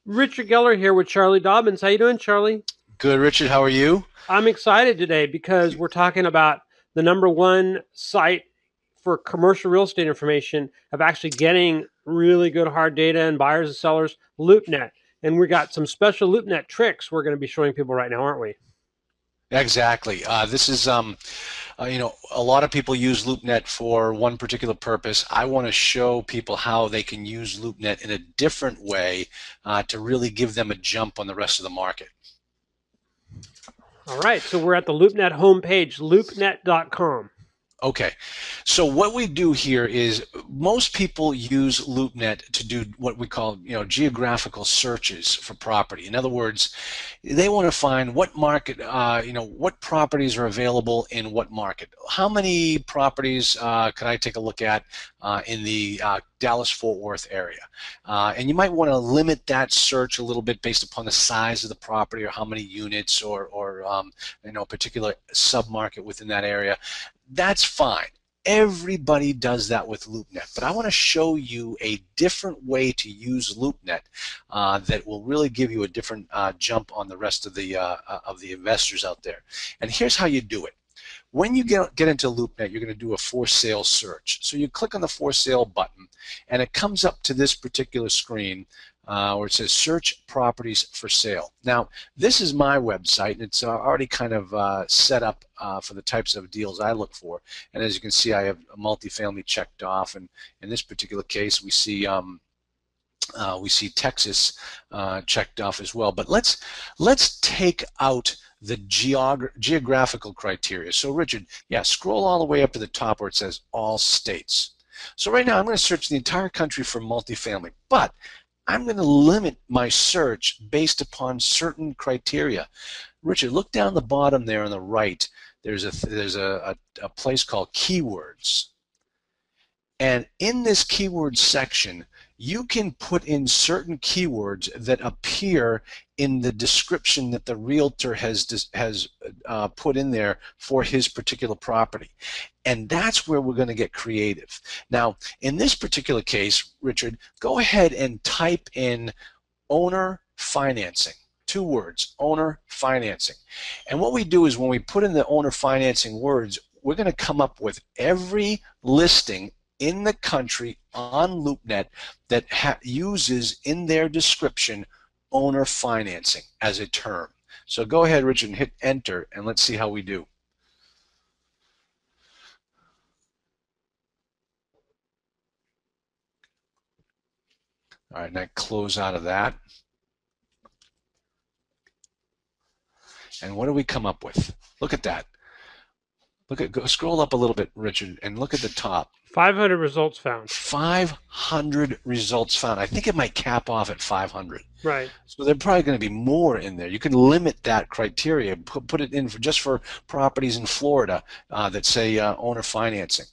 Richard Geller here with Charlie Dobbins. How you doing, Charlie? Good, Richard. How are you? I'm excited today because we're talking about the number one site for commercial real estate information of actually getting really good hard data and buyers and sellers, Loopnet. And we got some special Loopnet tricks we're going to be showing people right now, aren't we? Exactly. This is, a lot of people use LoopNet for one particular purpose. I want to show people how they can use LoopNet in a different way to really give them a jump on the rest of the market. All right, so we're at the Loopnet homepage, loopnet.com. Okay, so what we do here is most people use LoopNet to do what we call, geographical searches for property. In other words, they want to find what market, what properties are available in what market. How many properties could I take a look at in the Dallas-Fort Worth area? And you might want to limit that search a little bit based upon the size of the property or how many units or a particular submarket within that area. That's fine. Everybody does that with LoopNet, but I want to show you a different way to use LoopNet that will really give you a different jump on the rest of the investors out there. And here's how you do it. When you get into LoopNet, you're going to do a for sale search. So you click on the for sale button, and it comes up to this particular screen where it says search properties for sale. Now, this is my website, and it's already kind of set up for the types of deals I look for. And as you can see, I have a multifamily checked off, and in this particular case, we see Texas checked off as well. But let's take out the geographical criteria. So Richard, yeah, scroll all the way up to the top where it says all states. So right now I'm going to search the entire country for multifamily, but I'm going to limit my search based upon certain criteria. Richard, look down the bottom there on the right. There's a place called keywords. And in this keyword section, you can put in certain keywords that appear in the description that the realtor has put in there for his particular property. And that's where we're going to get creative. Now, in this particular case, Richard, go ahead and type in owner financing. 2 words, owner financing. And what we do is when we put in the owner financing words, we're going to come up with every listing in the country on LoopNet that uses in their description owner financing as a term. So go ahead, Richard, and hit enter, and let's see how we do. All right, now close out of that. And what do we come up with? Look at that. Go scroll up a little bit, Richard, and look at the top. 500 results found. 500 results found. I think it might cap off at 500. Right. So there are probably going to be more in there. You can limit that criteria, put it in just for properties in Florida that say owner financing.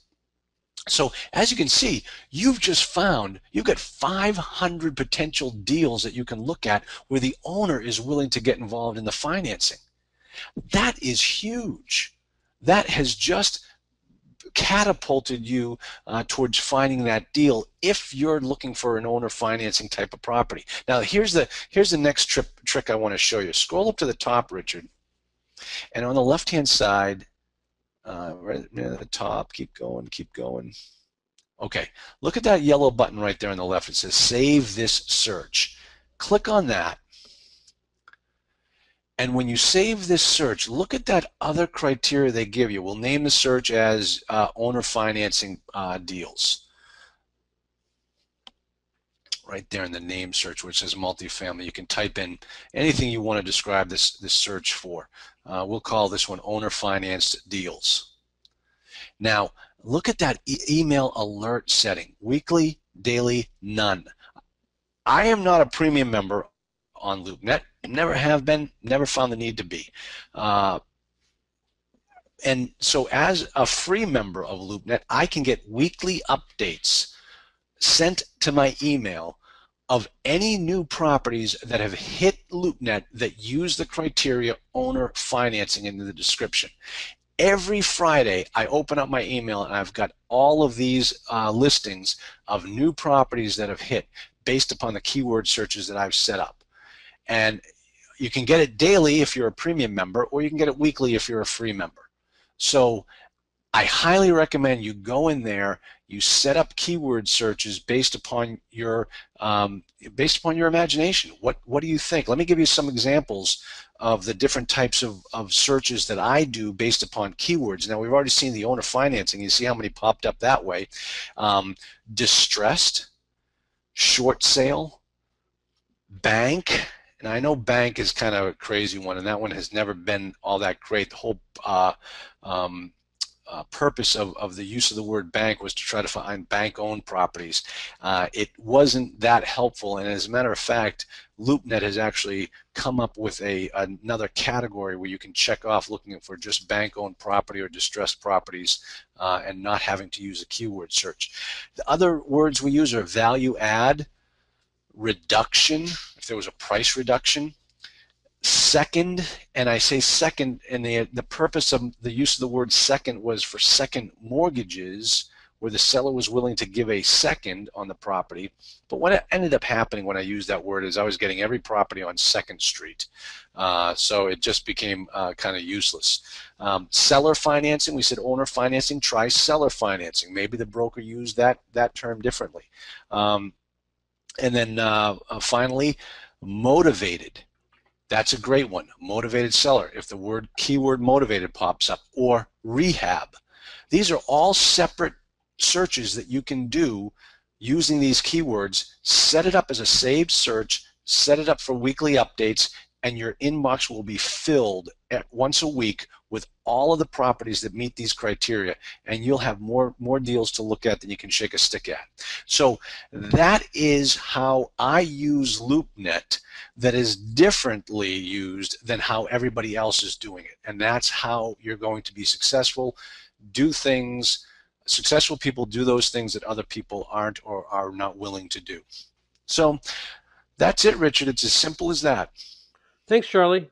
So as you can see, you've got 500 potential deals that you can look at where the owner is willing to get involved in the financing. That is huge. That has just catapulted you towards finding that deal if you're looking for an owner financing type of property. Now here's the next trick I want to show you. Scroll up to the top, Richard, and on the left hand side, right at the top, keep going. Okay, look at that yellow button right there on the left. It says save this search. Click on that. And when you save this search, look at that other criteria they give you. We'll name the search as owner financing deals. Right there in the name search, which says multifamily, you can type in anything you want to describe this search for. We'll call this one owner financed deals. Now, look at that email alert setting. Weekly, daily, none. I am not a premium member on LoopNet. Never have been, never found the need to be. And so as a free member of LoopNet, I can get weekly updates sent to my email of any new properties that have hit LoopNet that use the criteria owner financing in the description. Every Friday, I open up my email and I've got all of these listings of new properties that have hit based upon the keyword searches that I've set up. And you can get it daily if you're a premium member, or you can get it weekly if you're a free member. So I highly recommend you go in there, you set up keyword searches based upon your imagination. What do you think? Let me give you some examples of the different types of searches that I do based upon keywords. Now, we've already seen the owner financing. You see how many popped up that way. Distressed, short sale, bank. And I know bank is kind of a crazy one, and that one has never been all that great. The whole um, purpose of the use of the word bank was to try to find bank-owned properties. It wasn't that helpful, and as a matter of fact, Loopnet has actually come up with another category where you can check off looking for just bank-owned property or distressed properties and not having to use a keyword search. The other words we use are value add, reduction, if there was a price reduction, second, and I say second, and the purpose of the use of the word second was for second mortgages, where the seller was willing to give a second on the property. But what ended up happening when I used that word is I was getting every property on Second Street. So it just became kind of useless. Seller financing, we said owner financing, try seller financing. Maybe the broker used that term differently. And then finally, motivated. That's a great one. Motivated seller. If the word keyword motivated pops up, or rehab. These are all separate searches that you can do using these keywords. Set it up as a saved search, set it up for weekly updates, and your inbox will be filled once a week with all of the properties that meet these criteria, and you'll have more deals to look at than you can shake a stick at. So that is how I use LoopNet, that is differently used than how everybody else is doing it. And that's how you're going to be successful. Do things, successful people do those things that other people aren't or are not willing to do. So that's it, Richard. It's as simple as that. Thanks, Charlie.